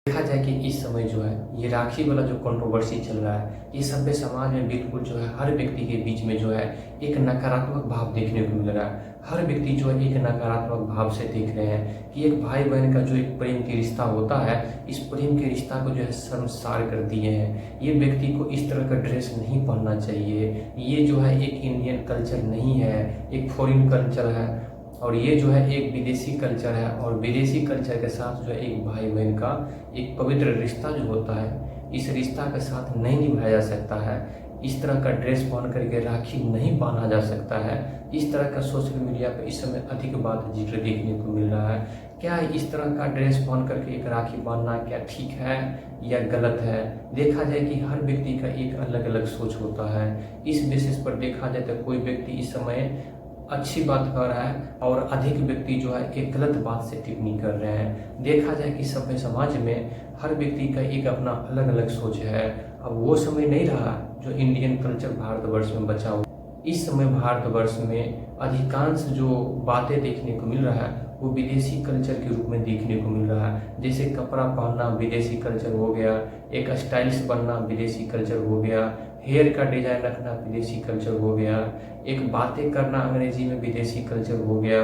देखा जाए कि इस समय जो है ये राखी वाला जो कंट्रोवर्सी चल रहा है, ये सभ्य समाज में बिल्कुल जो है हर व्यक्ति के बीच में जो है एक नकारात्मक भाव देखने को मिल रहा है। हर व्यक्ति जो है एक नकारात्मक भाव से देख रहे हैं कि एक भाई बहन का जो एक प्रेम की रिश्ता होता है, इस प्रेम के रिश्ता को जो है शर्मसार कर दिए हैं। ये व्यक्ति को इस तरह का ड्रेस नहीं पहनना चाहिए, ये जो है एक इंडियन कल्चर नहीं है, एक फॉरेन कल्चर है और ये जो है एक विदेशी कल्चर है। और विदेशी कल्चर के साथ जो है एक भाई बहन का एक पवित्र रिश्ता जो होता है, इस रिश्ता के साथ नहीं निभाया जा सकता है। इस तरह का ड्रेस पहन करके राखी नहीं बांधा जा सकता है। इस तरह का सोशल मीडिया पर इस समय अधिक बात जिक्र देखने को मिल रहा है। क्या इस तरह का ड्रेस पहन करके एक राखी बांधना क्या ठीक है या गलत है? देखा जाए कि हर व्यक्ति का एक अलग अलग सोच होता है। इस बेसिस पर देखा जाए तो कोई व्यक्ति इस समय अच्छी बात कर रहा है और अधिक व्यक्ति जो है एक गलत बात से टिप्पणी कर रहे हैं। देखा जाए कि सभ्य समाज में हर व्यक्ति का एक अपना अलग अलग सोच है। अब वो समय नहीं रहा जो इंडियन कल्चर भारतवर्ष में बचा हुआ। इस समय भारतवर्ष में अधिकांश जो बातें देखने को मिल रहा है वो विदेशी कल्चर के रूप में देखने को मिल रहा है। जैसे कपड़ा पहनना विदेशी कल्चर हो गया, एक स्टाइलिश बनना विदेशी कल्चर हो गया, हेयर का डिजाइन रखना विदेशी कल्चर हो गया, एक बातें करना अंग्रेजी में विदेशी कल्चर हो गया।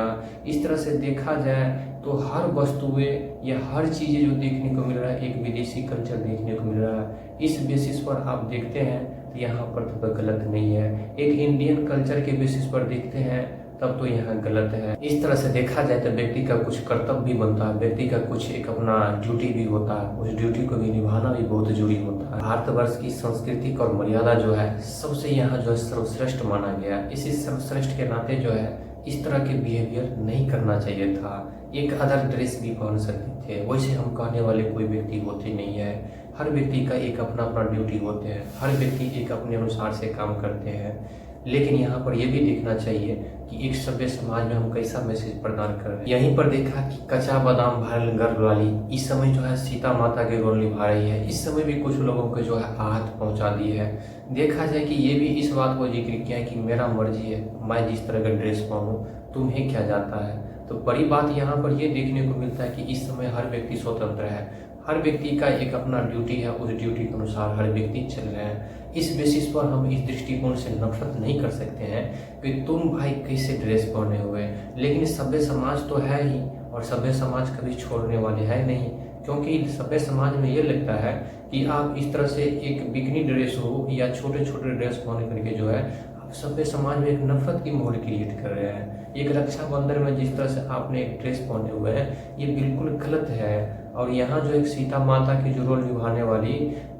इस तरह से देखा जाए तो हर वस्तुएं या हर चीज़ें जो देखने को मिल रहा है एक विदेशी कल्चर देखने को मिल रहा है। इस बेसिस पर आप देखते हैं तो यहाँ पर तो गलत नहीं है। एक इंडियन कल्चर के बेसिस पर देखते हैं तब तो यहाँ गलत है। इस तरह से देखा जाए तो व्यक्ति का कुछ कर्तव्य भी बनता है, व्यक्ति का कुछ एक अपना ड्यूटी भी होता है, उस ड्यूटी को भी निभाना भी बहुत जरूरी होता है। भारतवर्ष की संस्कृति और मर्यादा जो है सबसे यहाँ जो है सर्वश्रेष्ठ माना गया। इसी सर्वश्रेष्ठ के नाते जो है इस तरह के बिहेवियर नहीं करना चाहिए था। एक अदर ड्रेस भी पहन सकते थे, वैसे हम कहने वाले कोई व्यक्ति होते नहीं है। हर व्यक्ति का एक अपना अपना ड्यूटी होते हैं, हर व्यक्ति एक अपने अनुसार से काम करते हैं। लेकिन यहाँ पर यह भी देखना चाहिए कि एक सभ्य समाज में हम कैसा मैसेज प्रदान कर रहे हैं। यहीं पर देखा कि कच्चा बादाम भरल गर्भ वाली इस समय जो है सीता माता के रोल निभा रही है। इस समय भी कुछ लोगों को जो है आहत पहुंचा दी है। देखा जाए कि ये भी इस बात को जिक्र किया है कि मेरा मर्जी है, मैं जिस तरह का ड्रेस पहनूं, तुम्हें क्या जाता है। तो बड़ी बात यहाँ पर यह देखने को मिलता है कि इस समय हर व्यक्ति स्वतंत्र है, हर व्यक्ति का एक अपना ड्यूटी है, उस ड्यूटी के अनुसार हर व्यक्ति चल रहे हैं। इस बेसिस पर हम इस दृष्टिकोण से नफरत नहीं कर सकते हैं कि तुम भाई कैसे ड्रेस पहने हुए। लेकिन सभ्य समाज तो है ही और सभ्य समाज कभी छोड़ने वाले है नहीं, क्योंकि सभ्य समाज में ये लगता है कि आप इस तरह से एक बिकनी ड्रेस हो या छोटे छोटे ड्रेस पहन करके जो है आप सभ्य समाज में एक नफरत की माहौल क्रिएट कर रहे हैं। एक रक्षाबंधन में जिस तरह से आपने एक ड्रेस पहने हुए हैं ये बिल्कुल गलत है। और यहाँ जो एक सीता माता की जो रोल निभाने वाली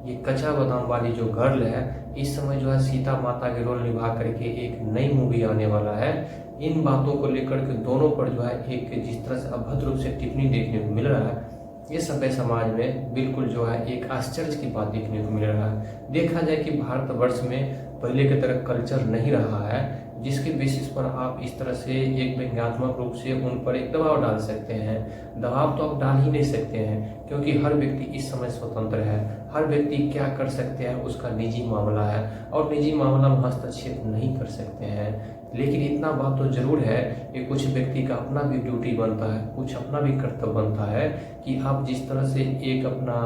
ये कच्चा बादाम वाली जो गर्ल है, इस समय जो है सीता माता के रोल निभा करके एक नई मूवी आने वाला है। इन बातों को लेकर के दोनों पर जो है एक जिस तरह से अभद्र रूप से टिप्पणी देखने को मिल रहा है, ये सभ्य समाज में बिल्कुल जो है एक आश्चर्य की बात देखने को मिल रहा है। देखा जाए कि भारतवर्ष में पहले की तरह कल्चर नहीं रहा है जिसके बेसिस पर आप इस तरह से एक व्यंग्यात्मक रूप से उन पर एक दबाव डाल सकते हैं। दबाव तो आप डाल ही नहीं सकते हैं क्योंकि हर व्यक्ति इस समय स्वतंत्र है। हर व्यक्ति क्या कर सकते हैं उसका निजी मामला है और निजी मामला में हस्तक्षेप नहीं कर सकते हैं। लेकिन इतना बात तो जरूर है कि कुछ व्यक्ति का अपना भी ड्यूटी बनता है, कुछ अपना भी कर्तव्य बनता है कि आप जिस तरह से एक अपना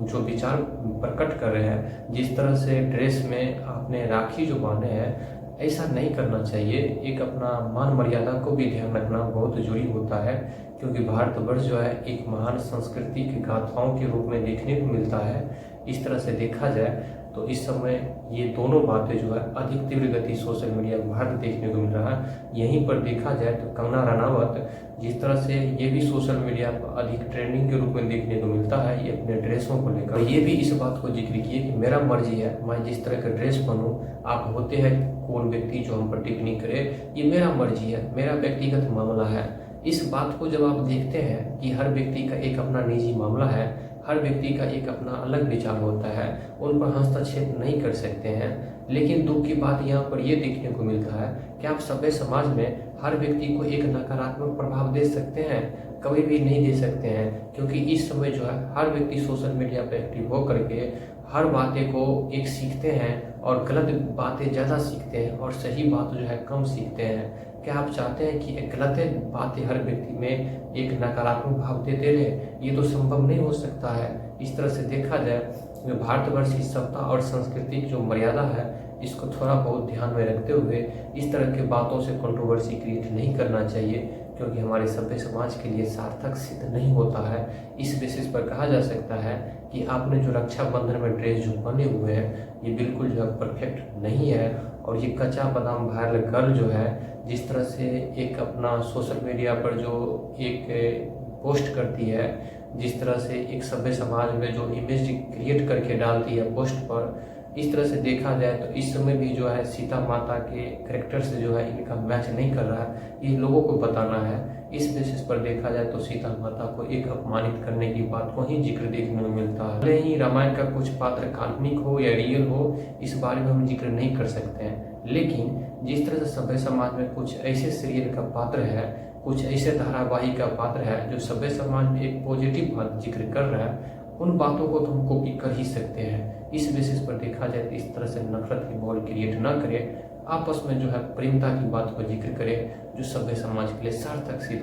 जो विचार प्रकट कर रहे हैं, जिस तरह से ड्रेस में आपने राखी जो बांधे हैं, ऐसा नहीं करना चाहिए। एक अपना मान मर्यादा को भी ध्यान रखना बहुत जरूरी होता है क्योंकि भारतवर्ष जो है एक महान संस्कृति की गाथाओं के रूप में देखने को मिलता है। इस तरह से देखा जाए तो इस समय ये दोनों बातें जो है अधिक तीव्र गति सोशल मीडिया भारत देखने को मिल रहा है। यहीं पर देखा जाए तो कंगना रनावत जिस तरह से ये भी सोशल मीडिया पर अधिक ट्रेंडिंग के रूप में देखने को मिलता है ये अपने ड्रेसों को लेकर। ये भी इस बात को जिक्र किए कि मेरा मर्जी है, मैं जिस तरह का ड्रेस पहनूं। आप होते हैं कौन व्यक्ति जो हम पर टिप्पणी करे, ये मेरा मर्जी है, मेरा व्यक्तिगत मामला है। इस बात को जब आप देखते हैं कि हर व्यक्ति का एक अपना निजी मामला है, हर व्यक्ति का एक अपना अलग विचार होता है, उन पर हस्तक्षेप नहीं कर सकते हैं। लेकिन दुख की बात यहाँ पर यह देखने को मिलता है कि आप सभ्य समाज में हर व्यक्ति को एक नकारात्मक प्रभाव दे सकते हैं, कभी भी नहीं दे सकते हैं। क्योंकि इस समय जो है हर व्यक्ति सोशल मीडिया पर एक्टिव होकर के हर बातें को एक सीखते हैं और गलत बातें ज़्यादा सीखते हैं और सही बात जो है कम सीखते हैं। क्या आप चाहते हैं कि गलत बातें हर व्यक्ति में एक नकारात्मक भाव देते रहे? ये तो संभव नहीं हो सकता है। इस तरह से देखा जाए भारतवर्ष की सत्ता और संस्कृति की जो मर्यादा है इसको थोड़ा बहुत ध्यान में रखते हुए इस तरह के बातों से कंट्रोवर्सी क्रिएट नहीं करना चाहिए, क्योंकि हमारे सभ्य समाज के लिए सार्थक सिद्ध नहीं होता है। इस बेसिस पर कहा जा सकता है कि आपने जो रक्षाबंधन में ड्रेस जो बने हुए हैं ये बिल्कुल जो है परफेक्ट नहीं है। और ये कच्चा बादाम वायरल गर्ल जो है जिस तरह से एक अपना सोशल मीडिया पर जो एक पोस्ट करती है, जिस तरह से एक सभ्य समाज में जो इमेज क्रिएट करके डालती है पोस्ट पर, इस तरह से देखा जाए तो इस समय भी जो है सीता माता के करैक्टर से जो है इनका मैच नहीं कर रहा है। ये लोगों को बताना है। इस बेसिस पर देखा जाए तो सीता माता को एक अपमानित करने की बात को ही जिक्र देखने में मिलता है। भले ही रामायण का कुछ पात्र काल्पनिक हो या रियल हो, इस बारे में हम जिक्र नहीं कर सकते हैं, लेकिन जिस तरह से सभ्य समाज में कुछ ऐसे सीरियल का पात्र है, कुछ ऐसे धारावाहिक का पात्र है जो सभ्य समाज में एक पॉजिटिव बात जिक्र कर रहा है, उन बातों को तो हम कॉपी कर ही सकते हैं। इस बेसिस पर देखा जाए तो इस तरह से नफरत की माहौल क्रिएट ना करें, आपस में जो है प्रेमता की बात को जिक्र करें जो सभ्य समाज के लिए सार्थक सिद्ध